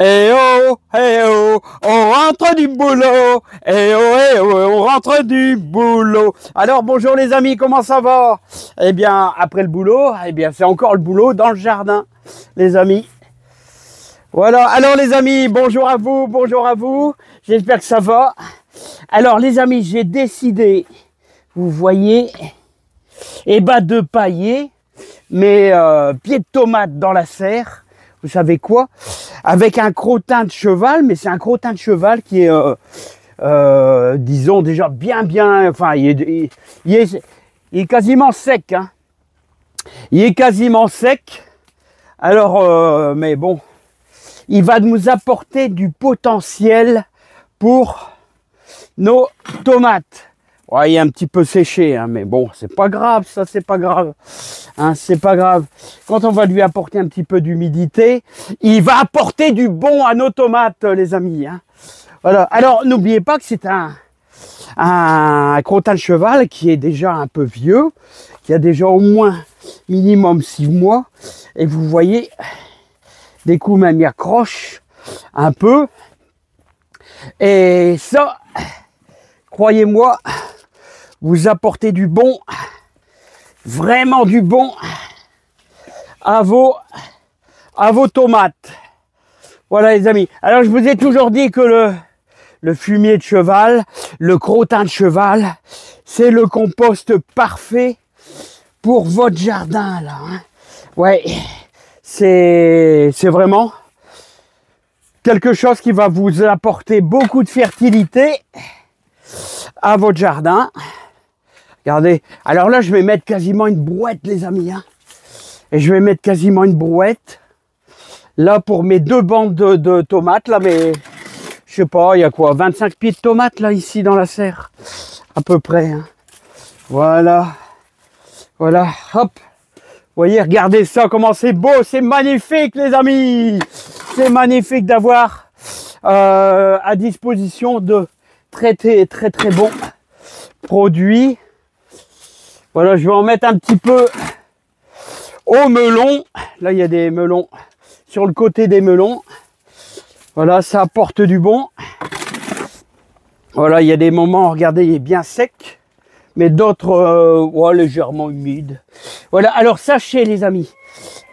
eh oh, on rentre du boulot. Eh oh, on rentre du boulot. Alors bonjour les amis, comment ça va? Eh bien, après le boulot, eh bien c'est encore le boulot dans le jardin, les amis. Voilà, alors les amis, bonjour à vous, j'espère que ça va. Alors les amis, j'ai décidé, vous voyez, eh ben de pailler mes pieds de tomates dans la serre. Vous savez quoi? Avec un crottin de cheval, mais c'est un crottin de cheval qui est, disons déjà bien, enfin il est quasiment sec, hein. Il est quasiment sec. Alors, mais bon, il va nous apporter du potentiel pour nos tomates. Ouais, il est un petit peu séché, hein, mais bon, c'est pas grave, ça, c'est pas grave. Hein, c'est pas grave. Quand on va lui apporter un petit peu d'humidité, il va apporter du bon à nos tomates, les amis. Hein. Voilà. Alors, n'oubliez pas que c'est un crottin de cheval qui est déjà un peu vieux, qui a déjà au moins minimum 6 mois. Et vous voyez, des coups même, il accroche un peu. Et ça, croyez-moi, vous apportez du bon, vraiment du bon à vos tomates. Voilà les amis. Alors je vous ai toujours dit que le fumier de cheval, le crottin de cheval, c'est le compost parfait pour votre jardin là. Hein. Ouais, c'est vraiment quelque chose qui va vous apporter beaucoup de fertilité à votre jardin. Regardez, alors là je vais mettre quasiment une brouette les amis, hein. Et je vais mettre quasiment une brouette là pour mes 2 bandes de tomates là, mais je sais pas, il y a quoi, 25 pieds de tomates là ici dans la serre à peu près, hein. Voilà, voilà, hop, vous voyez, regardez ça, comment c'est beau, c'est magnifique les amis, c'est magnifique d'avoir à disposition de très bons produits. Voilà, je vais en mettre un petit peu au melon. Là, il y a des melons sur le côté des melons. Voilà, ça apporte du bon. Voilà, il y a des moments, regardez, il est bien sec, mais d'autres ouais, légèrement humides. Voilà, alors sachez les amis,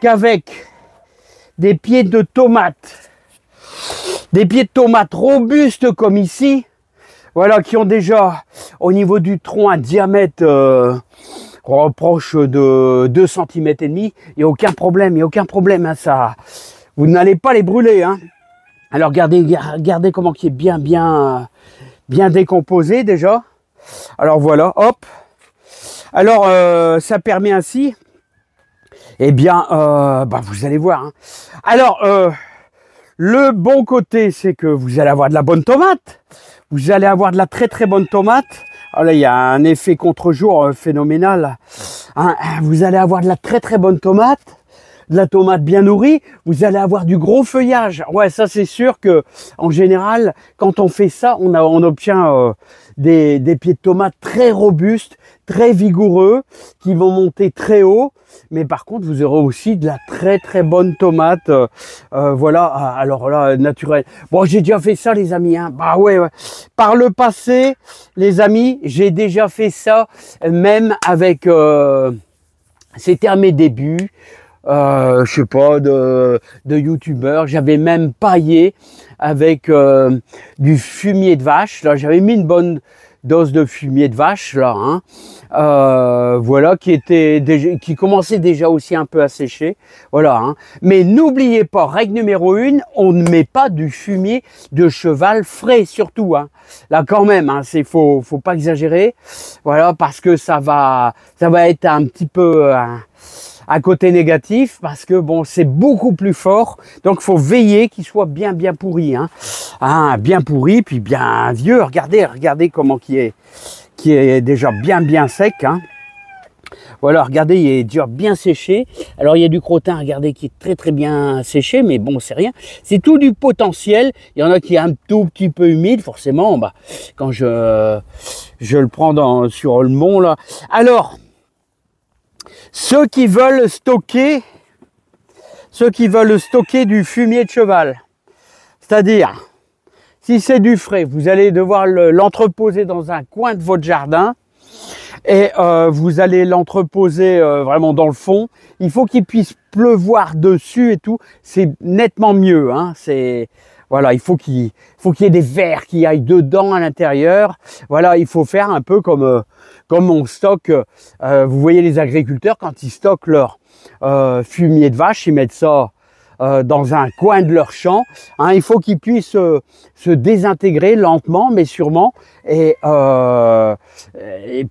qu'avec des pieds de tomates robustes comme ici, voilà, qui ont déjà au niveau du tronc un diamètre proche de 2 cm et demi, il n'y a aucun problème, hein, ça. Vous n'allez pas les brûler, hein. Alors regardez comment il est bien décomposé déjà. Alors voilà, hop. Alors ça permet ainsi, eh bien, bah, vous allez voir. Hein. Alors le bon côté, c'est que vous allez avoir de la bonne tomate. Vous allez avoir de la très bonne tomate. Alors là, il y a un effet contre-jour phénoménal. Hein. Vous allez avoir de la très bonne tomate, de la tomate bien nourrie. Vous allez avoir du gros feuillage. Ouais, ça c'est sûr que en général, quand on fait ça, on obtient des pieds de tomate très robustes, très vigoureux, qui vont monter très haut. Mais par contre, vous aurez aussi de la très bonne tomate, voilà, alors là, naturelle. Bon, j'ai déjà fait ça, les amis, hein. Bah ouais. Par le passé, les amis, j'ai déjà fait ça, même avec, c'était à mes débuts, je sais pas, de youtubeur. J'avais même paillé avec du fumier de vache. Là, j'avais mis une bonne dose de fumier de vache là, hein. Voilà, qui commençait déjà aussi un peu à sécher, voilà, hein. Mais n'oubliez pas, règle numéro 1, on ne met pas du fumier de cheval frais, surtout, hein. Là quand même, hein, faut pas exagérer, voilà, parce que ça va être un petit peu à côté négatif, parce que bon, c'est beaucoup plus fort, donc faut veiller qu'il soit bien pourri, hein. Hein, bien pourri, puis bien vieux. Regardez comment qui est déjà bien sec, hein. Voilà, regardez, il est déjà bien séché. Alors il y a du crottin, regardez, qui est très bien séché, mais bon, c'est rien. C'est tout du potentiel. Il y en a qui est un tout petit peu humide, forcément. Bah, quand je le prends sur le mont là. Alors, ceux qui veulent stocker du fumier de cheval, C'est-à-dire, si c'est du frais, vous allez devoir l'entreposer dans un coin de votre jardin et vous allez l'entreposer vraiment dans le fond. Il faut qu'il puisse pleuvoir dessus et tout. C'est nettement mieux. Hein. Voilà, il faut qu'il y ait des vers qui aillent dedans à l'intérieur. Voilà, il faut faire un peu comme on stocke. Vous voyez les agriculteurs quand ils stockent leur fumier de vache, ils mettent ça dans un coin de leur champ. Hein, il faut qu'ils puissent se désintégrer lentement mais sûrement et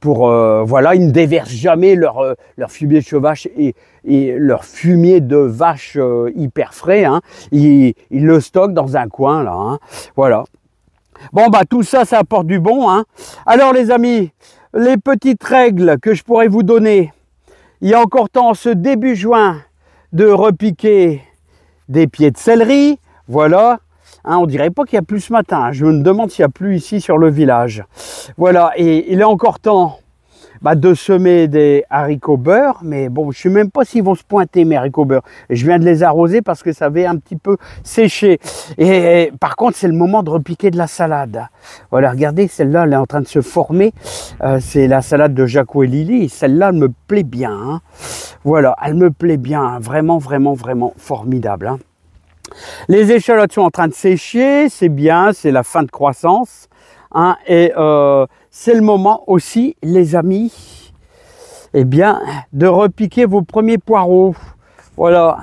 pour voilà, ils ne déversent jamais leur fumier de chevauche et leur fumier de vache hyper frais. Hein, ils le stockent dans un coin là. Hein, voilà. Bon bah tout ça, ça apporte du bon. Hein. Alors les amis, les petites règles que je pourrais vous donner. Il y a encore temps, ce début juin, de repiquer des pieds de céleri, voilà, hein, on dirait pas qu'il y a plu ce matin, hein. Je me demande s'il y a plu ici sur le village, voilà, et il est encore temps de semer des haricots beurre, mais bon, je ne sais même pas s'ils vont se pointer mes haricots beurre, et je viens de les arroser parce que ça avait un petit peu séché, et par contre c'est le moment de repiquer de la salade, voilà, regardez, celle-là elle est en train de se former, c'est la salade de Jaco et Lily, celle-là elle me plaît bien, hein. Voilà, elle me plaît bien, hein. Vraiment, vraiment, vraiment formidable. Hein. Les échalotes sont en train de sécher, c'est bien, c'est la fin de croissance. Hein, et c'est le moment aussi, les amis, eh bien, de repiquer vos premiers poireaux. Voilà,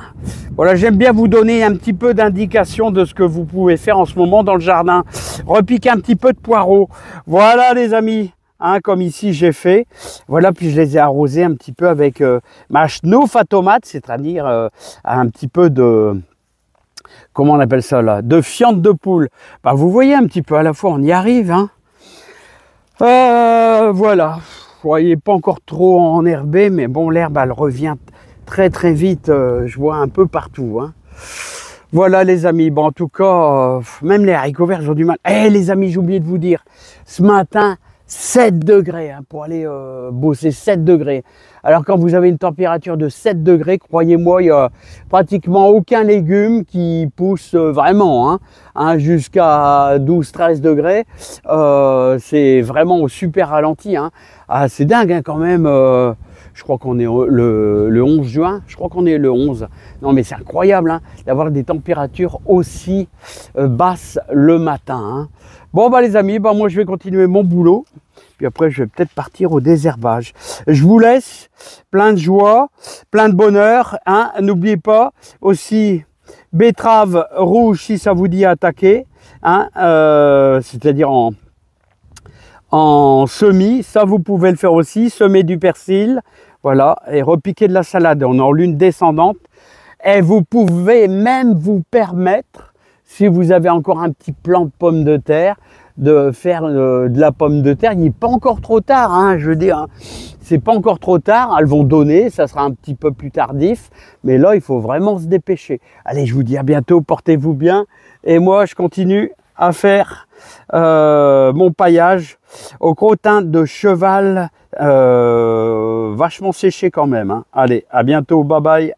voilà, j'aime bien vous donner un petit peu d'indication de ce que vous pouvez faire en ce moment dans le jardin. Repiquer un petit peu de poireaux. Voilà, les amis. Hein, comme ici j'ai fait, voilà, puis je les ai arrosés un petit peu avec ma schnouf à tomate, c'est-à-dire un petit peu de, comment on appelle ça là, de fiente de poule. Bah, vous voyez un petit peu à la fois, on y arrive. Hein. Voilà, vous voyez pas encore trop enherbé, mais bon, l'herbe elle revient très très vite, je vois un peu partout. Hein. Voilà les amis, bon en tout cas, même les haricots verts, ils ont du mal. Eh les amis, j'ai oublié de vous dire, ce matin, 7 degrés hein, pour aller bosser, 7 degrés. Alors quand vous avez une température de 7 degrés, croyez-moi, il n'y a pratiquement aucun légume qui pousse vraiment, hein, jusqu'à 12-13 degrés. C'est vraiment au super ralenti. Hein. Ah, c'est dingue hein, quand même. Je crois qu'on est le 11 juin, je crois qu'on est le 11. Non mais c'est incroyable hein, d'avoir des températures aussi basses le matin. Hein. Bon bah les amis, bah, moi je vais continuer mon boulot. Puis après je vais peut-être partir au désherbage. Je vous laisse, plein de joie, plein de bonheur. Hein. N'oubliez pas aussi betterave rouge si ça vous dit attaquer. Hein, c'est-à-dire en semis, ça vous pouvez le faire aussi, semer du persil, voilà, et repiquer de la salade, on est en lune descendante, et vous pouvez même vous permettre, si vous avez encore un petit plant de pommes de terre, de faire de la pomme de terre, il n'est pas encore trop tard, hein, je veux dire, hein. C'est pas encore trop tard, elles vont donner, ça sera un petit peu plus tardif, mais là il faut vraiment se dépêcher. Allez, je vous dis à bientôt, portez-vous bien, et moi je continue à faire mon paillage au crottin de cheval, vachement séché quand même. Hein. Allez, à bientôt, bye bye.